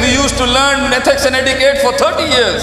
we used to learn ethics and etiquette for 30 years.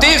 30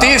30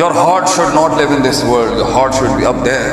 Your heart should not live in this world. Your heart should be up there.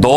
2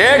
1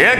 1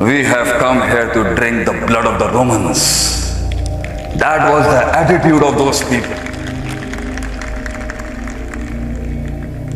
We have come here to drink the blood of the Romans. That was the attitude of those people.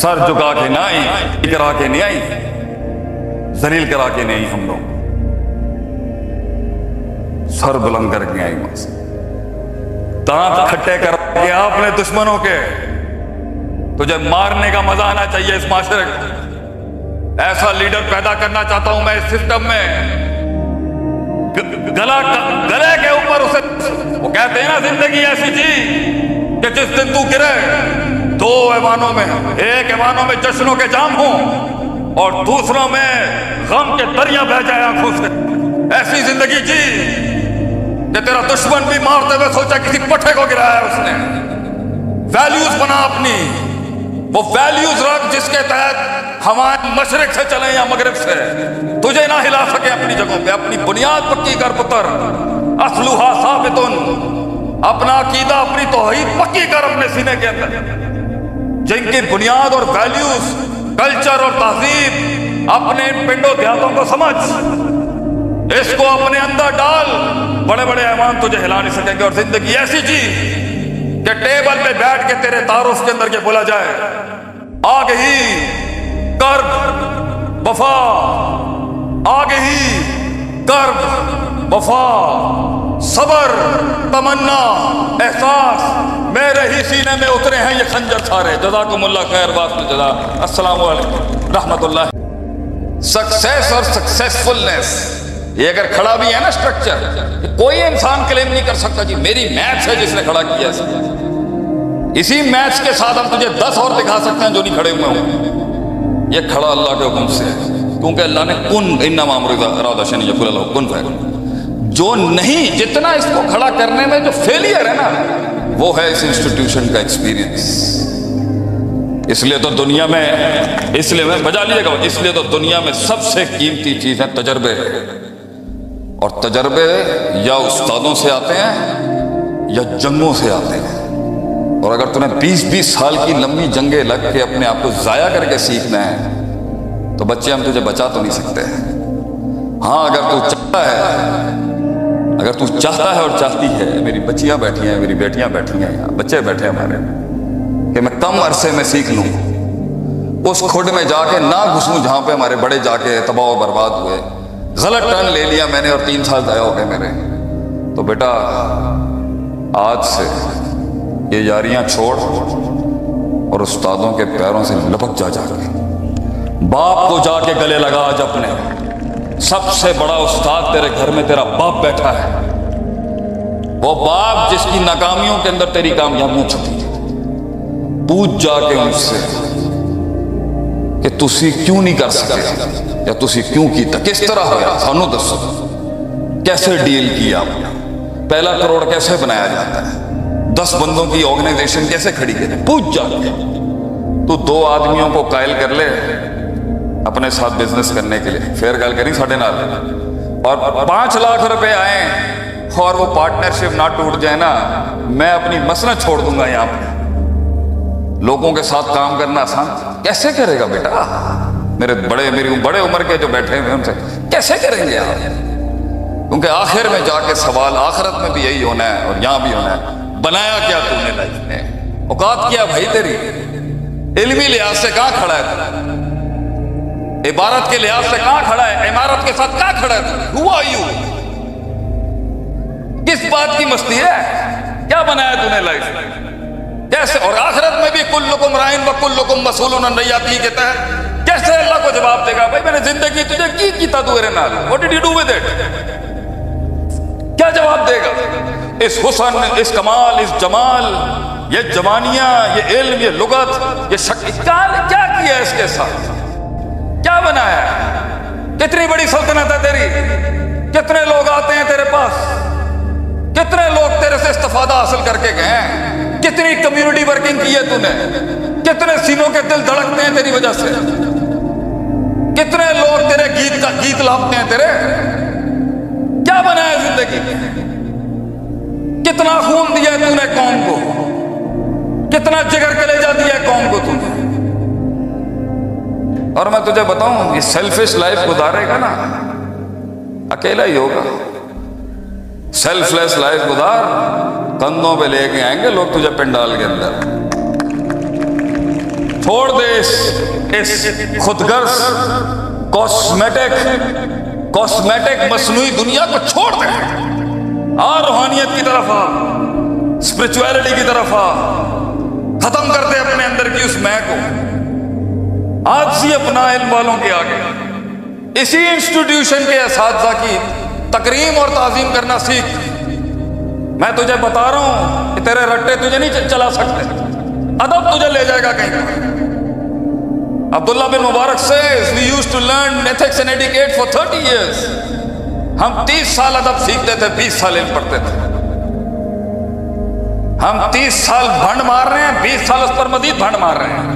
سر جھکا کے نہ آئی، کرا کے نہیں آئی، ذلیل کرا کے نہیں، ہم لوگ سر بلند کر کے آئی، بس دانت کھٹے کر کے اپنے دشمنوں کے۔ تجھے مارنے کا مزہ آنا چاہیے اس معاشرے کو۔ ایسا لیڈر پیدا کرنا چاہتا ہوں میں اس سسٹم میں، گلے کے اوپر اسے، وہ کہتے ہیں نا زندگی ایسی چیز کہ جس دن تو گرے دو ایوانوں میں، ایک ایوانوں میں جشنوں کے جام ہوں اور دوسروں میں غم کے دریا بہ جائے آنکھوں سے۔ ایسی زندگی جی کہ تیرا دشمن بھی مارتے ہوئے سوچا کسی پٹھے کو گرایا اس نے۔ ویلیوز بنا اپنی، وہ ویلیوز رکھ جس کے تحت ہمارے مشرق سے چلیں یا مغرب سے تجھے نہ ہلا سکے اپنی جگہوں پہ۔ اپنی بنیاد پکی کر پتر، اصلھا ثابتن، اپنا عقیدہ اپنی توحید پکی کر اپنے سینے کے اندر، جن کی بنیاد اور ویلیوز، کلچر اور تہذیب اپنے پنڈوں دیہاتوں کو سمجھ، اس کو اپنے اندر ڈال، بڑے بڑے ایوان تجھے ہلا نہیں سکیں گے۔ اور زندگی ایسی چیز کہ ٹیبل پہ بیٹھ کے تیرے تعارف کے اندر کے بولا جائے آگہی، کرب، وفا، آگہی، کرب، وفا، صبر، تمنا، احساس، میرے ہی سینے میں اترے ہیں یہ خنجر سارے۔ جزاکم اللہ خیر، بات میں جزا۔ السلام علیکم رحمت اللہ۔ سکسیس اور سکسیسفلنس، یہ اگر کھڑا بھی ہے نا سٹرکچر، کوئی انسان کلیم نہیں کر سکتا جی میری میچ ہے جس نے کھڑا کیا ہے۔ اسی میچ کے ساتھ ہم تجھے 10 اور دکھا سکتے ہیں جو نہیں کھڑے ہوئے ہوں۔ یہ کھڑا اللہ کے حکم سے ہے، کیونکہ اللہ نے کن انما امرہ اذا اراد شیئا ان یقول له کن فیکون۔ جو نہیں، جتنا اس کو کھڑا کرنے میں جو فیلئر ہے نا، وہ ہے اس انسٹیٹیوشن کا ایکسپیرینس۔ اس لیے تو دنیا میں، اس لیے میں بجا لیے گا، اس لیے تو دنیا میں سب سے قیمتی چیز ہے تجربے۔ اور تجربے یا استادوں سے آتے ہیں یا جنگوں سے آتے ہیں۔ اور اگر تمہیں 20-20 سال کی لمبی جنگیں لگ کے اپنے آپ کو ضائع کر کے سیکھنا ہے تو بچے ہم تجھے بچا تو نہیں سکتے۔ ہاں اگر تو چاہتا ہے، اگر تو چاہتا ہے اور چاہتی ہے، میری بچیاں بیٹھی ہیں، میری بیٹیاں بیٹھی ہیں، یہاں بچے بیٹھے ہیں ہمارے، کہ میں کم عرصے میں سیکھ لوں، اس کھڈ میں جا کے نہ گھسوں جہاں پہ ہمارے بڑے جا کے تباہ و برباد ہوئے، غلط ٹرن لے لیا میں نے اور 3 سال ضائع ہو گئے میرے، تو بیٹا آج سے یہ یاریاں چھوڑ اور استادوں کے پیروں سے لپک جا کے باپ کو جا کے گلے لگا۔ آج اپنے سب سے بڑا استاد تیرے گھر میں تیرا باپ بیٹھا ہے، وہ باپ جس کی ناکامیوں کے اندر تیری کامیابیاں چھپی ہیں۔ پوچھ جا کے ان سے کہ تسی کیوں نہیں کر سکے یا تسی کیوں کیتا، کس طرح ہویا، سانو دسو، کیسے ڈیل کیا، پہلا کروڑ کیسے بنایا جاتا ہے، 10 بندوں کی آرگنائزیشن کیسے کھڑی کرے۔ پوچھ جا کے تو 2 آدمیوں کو قائل کر لے اپنے ساتھ بزنس کرنے کے لیے، پھر گل کریں ساڑھے نال، اور 5 لاکھ روپے آئیں اور وہ پارٹنرشپ نہ ٹوٹ جائے نا، میں اپنی مسند چھوڑ دوں گا یہاں پہ۔ لوگوں کے ساتھ کام کرنا آسان کیسے کرے گا بیٹا؟ میری بڑے عمر کے جو بیٹھے ہوئے ان سے کیسے کریں گے آپ؟ کیونکہ آخر میں جا کے سوال آخرت میں بھی یہی ہونا ہے اور یہاں بھی ہونا ہے، بنایا کیا تو نے لائف میں؟ اوقات کیا بھائی تیری؟ علمی لحاظ سے کہاں کھڑا ہے تو؟ عبارت کے لحاظ سے کہاں کھڑا ہے؟ عمارت کے ساتھ کہاں کھڑا ہے تو؟ Who are you؟ کس بات کی مستی ہے؟ کیا بنایا تو نے لائف میں؟ کیسے؟ اور آخرت میں بھی کلکم رائن و کلکم مسئول عن رعیتہ کے تحت کیسے اللہ کو جواب دے گا؟ بھائی میں نے زندگی تجھے کی کیتا تو میرے نال، what did you do with it؟ کیا جواب دے گا؟ اس حسن، اس کمال، اس جمال، یہ جوانیاں، یہ علم، یہ لغت، یہ شکل، کیا کیا ہے اس کے ساتھ؟ کیا بنایا ہے؟ کتنی بڑی سلطنت ہے تیری؟ کتنے لوگ آتے ہیں تیرے پاس؟ کتنے لوگ تیرے سے استفادہ حاصل کر کے گئے ہیں؟ کتنی کمیونٹی ورکنگ کی ہے تو نے؟ کتنے سینوں کے دل دھڑکتے ہیں تیری وجہ سے؟ کتنے لوگ تیرے گیت لاپتے ہیں تیرے؟ کیا بنایا زندگی؟ کتنا خون دیا ہے تو نے قوم کو؟ کتنا جگر کلیجہ دیا ہے قوم کو تو نے؟ اور میں تجھے بتاؤں، یہ سیلفش لائف گزارے گا نا، اکیلا ہی ہوگا۔ سیلف لیس لائف گزار، کندھوں پہ لے کے آئیں گے لوگ تجھے پنڈال کے اندر، چھوڑ دے اس خودغرض کاسمیٹک مصنوعی دنیا کو چھوڑ دے، روحانیت کی طرف آ، اسپرچویلٹی کی طرف آ، ختم کر دے اپنے اندر کی اس میں کو، عاجزی اپنا علم والوں کے آگے، اسی انسٹیٹیوشن کے اساتذہ کی تکریم اور تعظیم کرنا سیکھ۔ میں تجھے بتا رہا ہوں کہ تیرے رٹے تجھے نہیں چلا سکتے، ادب تجھے لے جائے گا کہیں پر۔ عبداللہ بن مبارک says we used to learn ethics and etiquette for 30 years. ہم 30 سال ادب سیکھتے تھے، 20 سال علم پڑھتے تھے۔ ہم 30 سال بھنڈ مار رہے ہیں، 20 سال اس پر مزید بھنڈ مار رہے ہیں۔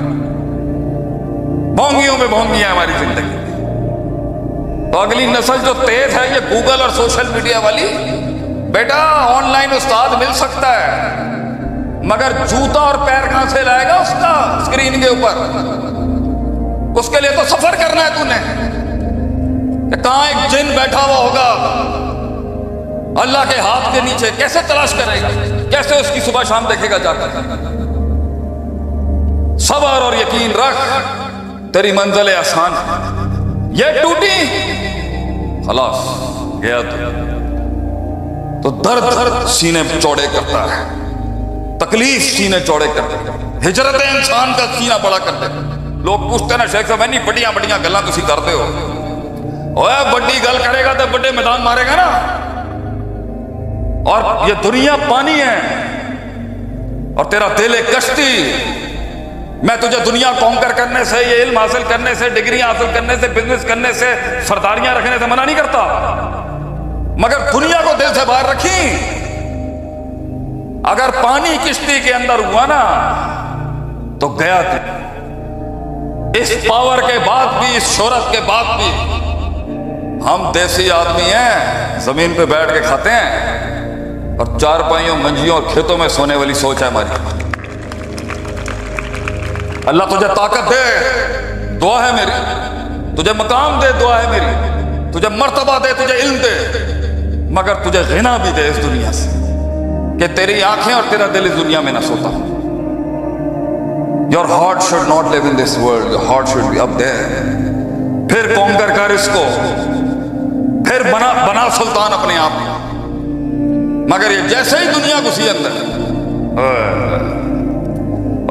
بھونگیوں میں بھونگی ہے ہماری زندگی۔ تو اگلی نسل جو تیز ہے یہ گوگل اور سوشل میڈیا والی، بیٹا آن لائن استاد مل سکتا ہے مگر جوتا اور پیر کہاں سے لائے گا اس کا اسکرین کے اوپر؟ اس کے لیے تو سفر کرنا ہے تو نے، کہ کہاں ایک جن بیٹھا ہوا ہوگا اللہ کے ہاتھ کے نیچے، کیسے تلاش کرے گا، کیسے اس کی صبح شام دیکھے گا جا کر؟ صبر اور یقین رکھ، تیری منزل آسان ہے۔ یہ ٹوٹی خلاص گیا تو درد سینے چوڑے کرتا ہے، تکلیف سینے چوڑے کرتے، ہجرت انسان کا سینہ بڑا کرتے۔ لوگ پوچھتے نا شیخ صاحب نہیں بڑیاں گلاں تسی کرتے ہو، اوے بڑی گل کرے گا تو بڑے میدان مارے گا نا۔ اور یہ دنیا پانی ہے اور تیرا دل ایک کشتی۔ میں تجھے دنیا کانکر کرنے سے، یہ علم حاصل کرنے سے، ڈگریاں حاصل کرنے سے، بزنس کرنے سے، سرداریاں رکھنے سے منع نہیں کرتا، مگر دنیا کو دل سے باہر رکھی۔ اگر پانی کشتی کے اندر ہوا نا تو گیا تو اس پاور کے بعد بھی، اس شہرت کے بعد بھی ہم دیسی آدمی ہیں، زمین پہ بیٹھ کے کھاتے ہیں اور چارپائیوں منجیوں اور کھیتوں میں سونے والی سوچ ہے ہماری۔ اللہ تجھے طاقت دے، دعا ہے میری، تجھے مقام دے، دعا ہے میری، تجھے مرتبہ دے، تجھے علم دے، مگر تجھے غنا بھی دے اس دنیا سے، کہ تیری آنکھیں اور تیرا دل اس دنیا میں نہ سوتا۔ Your heart should not live in this world, your heart should be up there۔ پھر کونکر کر اس کو، پھر بنا سلطان اپنے آپ میں، مگر یہ جیسے ہی دنیا گھسی اندر،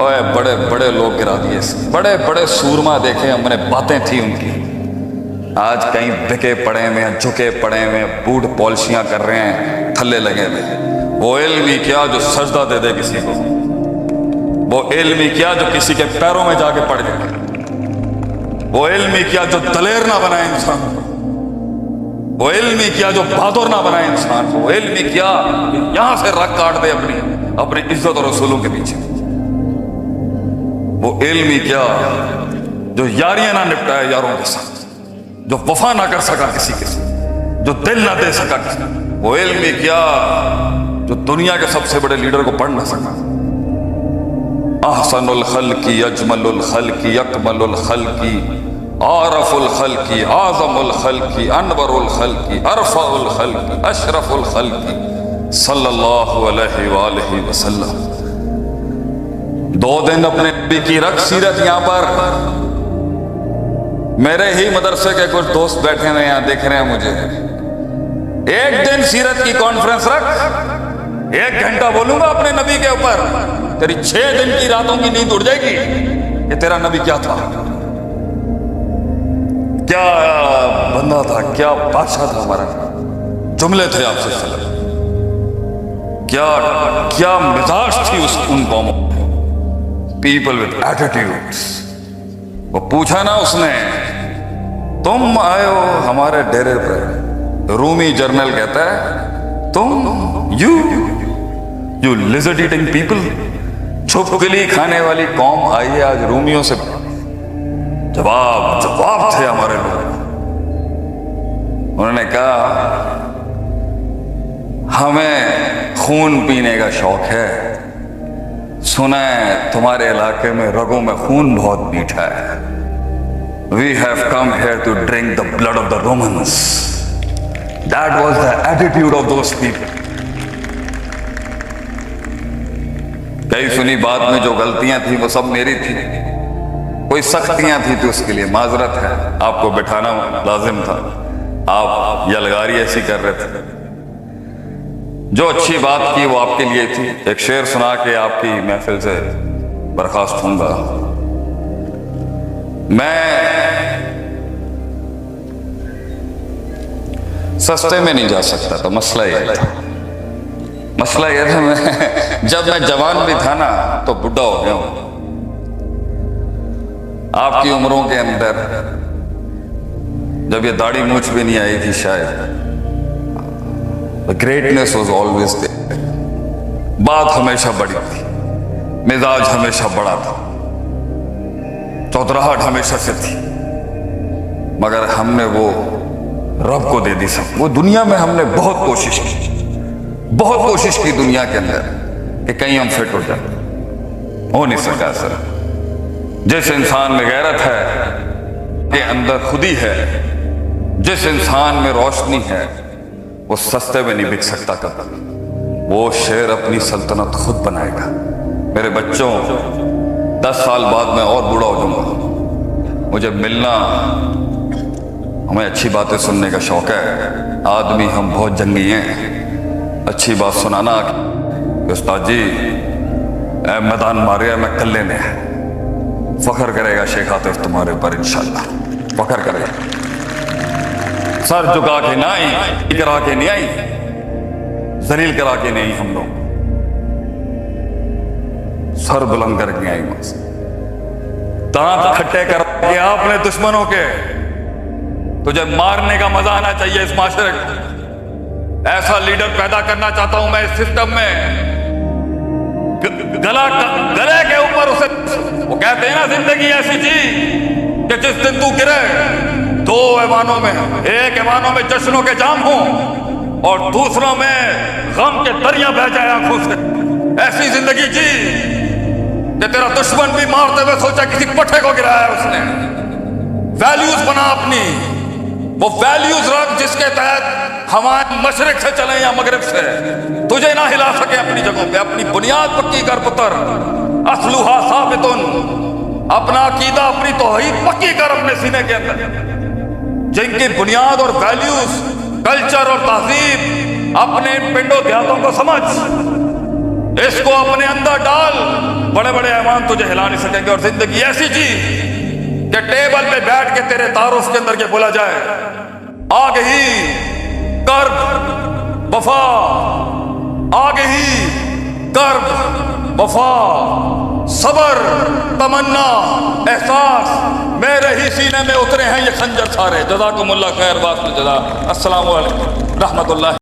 اوے بڑے بڑے لوگ گرا دیے، بڑے بڑے سورما دیکھے ہم نے، باتیں تھی ان کی، آج کہیں بکے پڑے ہوئے ہیں، جھکے پڑے ہوئے ہیں، بوٹ پالشیاں کر رہے ہیں، تھلے لگے ہوئے۔ وہ علم ہی کیا جو سجدہ دے دے کسی کو، وہ علم ہی کیا جو کسی کے پیروں میں جا کے پڑ جائے، وہ علم ہی کیا جو دلیر نہ بنائے انسان کو، وہ علم ہی کیا جو بہادر نہ بنائے انسان کو، وہ علم ہی کیا یہاں سے رگ کاٹ دے اپنی عزت اور رسولوں کے پیچھے، وہ علم ہی کیا جو یاریاں نہ نپٹائے یاروں کے ساتھ، جو وفا نہ کر سکا کسی کے ساتھ، جو دل نہ دے سکا کسی، وہ علم ہی کیا جو دنیا کے سب سے بڑے لیڈر کو پڑھ نہ سکا۔ احسن الخلق اجمل الخلق اکمل الخلق عارف الخلق اعظم الخلق انور الخلق ارفع الخلق اشرف الخلق صلی اللہ علیہ وآلہ وسلم۔ 2 دن اپنے نبی کی رکھ سیرت یہاں پر، میرے ہی مدرسے کے کچھ دوست بیٹھے ہیں یہاں دیکھ رہے ہیں مجھے، 1 دن سیرت کی کانفرنس رکھ، 1 گھنٹہ بولوں گا اپنے نبی کے اوپر، تیری 6 دن کی راتوں کی نیند اڑ جائے گی کہ تیرا نبی کیا تھا، کیا بندہ تھا، کیا بادشاہ تھا ہمارا، جملے تھے آپ سے وسلم، کیا مزاج تھی ان قوموں، پیپل وتھ ایٹیٹیوڈز۔ وہ پوچھا نا اس نے، تم آئے ہو ہمارے ڈیرے پر، رومی جرنل کہتا ہے تم یو لیزرڈ ایٹنگ پیپل، چھپکلی کھانے والی قوم آئی ہے آج رومیوں سے، جواب تھے ہمارے لوگ۔ انہوں نے کہا ہمیں خون پینے کا شوق ہے، سنا ہے تمہارے علاقے میں رگوں میں خون بہت میٹھا ہے، we have come here to drink the blood of the Romans۔ That was the attitude of those people۔ کئی سنی بات میں جو غلطیاں تھیں وہ سب میری تھی، کوئی سختیاں تھی تو اس کے لیے معذرت ہے، آپ کو بٹھانا لازم تھا، آپ یلغاری ایسی کر رہے تھے۔ جو اچھی بات کی وہ آپ کے لیے تھی۔ ایک شعر سنا کے آپ کی محفل سے برخاست ہوں گا۔ میں سستے میں نہیں جا سکتا تھا، مسئلہ یہ تھا، مسئلہ یہ تھا جب میں جوان بھی تھا نا تو بڈھا ہو گیا ہوں۔ آپ کی عمروں کے اندر جب یہ داڑھی مونچھ بھی نہیں آئی تھی شاید، گریٹنس واز آلویز دیئر، بات ہمیشہ بڑی تھی، مزاج ہمیشہ بڑا تھا، چودراہٹ ہمیشہ سے تھی، مگر ہم نے وہ رب کو دے دی سب۔ وہ دنیا میں ہم نے بہت کوشش کی، بہت کوشش کی دنیا کے اندر کہ کہیں ہم فٹ ہو جائیں، ہو نہیں سکا سر۔ جس انسان میں غیرت ہے کے اندر خودی ہے، جس انسان میں روشنی ہے، وہ سستے میں نہیں بک سکتا کبھی، وہ شیر اپنی سلطنت خود بنائے گا۔ میرے بچوں، 10 سال بعد میں اور بوڑھا ہو جاؤں گا، مجھے ملنا، ہمیں اچھی باتیں سننے کا شوق ہے، آدمی ہم بہت جنگی ہیں، اچھی بات سنانا کہ استاد جی اے میدان ماریا میں کلے نے، فخر کرے گا شیخ عاطف تمہارے پر انشاءاللہ، فخر کرے گا۔ سر جھکا کے نہ آئی، کرا کے نہیں آئی، ذلیل کرا کے نہیں، ہم لوگ سر بلند کر کے آئی، دانت کھٹے کر کے آپ نے دشمنوں کے، تجھے مارنے کا مزہ آنا چاہیے اس معاشرے کو۔ ایسا لیڈر پیدا کرنا چاہتا ہوں میں اس سسٹم میں، گلے کے اوپر اسے، وہ کہتے ہیں نا زندگی ایسی چیز کہ جس دن تو گرے 2 ایوانوں میں، ایک ایوانوں میں جشنوں کے جام ہوں اور دوسروں میں غم کے دریاں بہہ جائے آنکھوں سے، ایسی زندگی جی کہ تیرا دشمن بھی مارتے ہوئے سوچا کسی پٹھے کو گرایا ہے اس نے۔ ویلیوز بنا اپنی، وہ ویلیوز رکھ جس کے تحت ہمارے مشرق سے چلیں یا مغرب سے، تجھے نہ ہلا سکے اپنی جگہوں پہ۔ اپنی بنیاد پکی کر پتر، اصلھا ثابتن، اپنا عقیدہ اپنی توحید پکی کر اپنے سینے کے اندر، جن کی بنیاد اور ویلیوز، کلچر اور تہذیب، اپنے پنڈوں دیہاتوں کو سمجھ، اس کو اپنے اندر ڈال، بڑے بڑے ایوان تجھے ہلا نہیں سکیں گے۔ اور زندگی ایسی چیز کہ ٹیبل پہ بیٹھ کے تیرے تعارف کے اندر یہ بولا جائے، آگ ہی کرب وفا، آگ ہی کرب وفا، صبر تمنا احساس، میرے ہی سینے میں اترے ہیں یہ خنجر سارے۔ جزاکم اللہ خیر، واسطہ جزا، السلام علیکم رحمت اللہ۔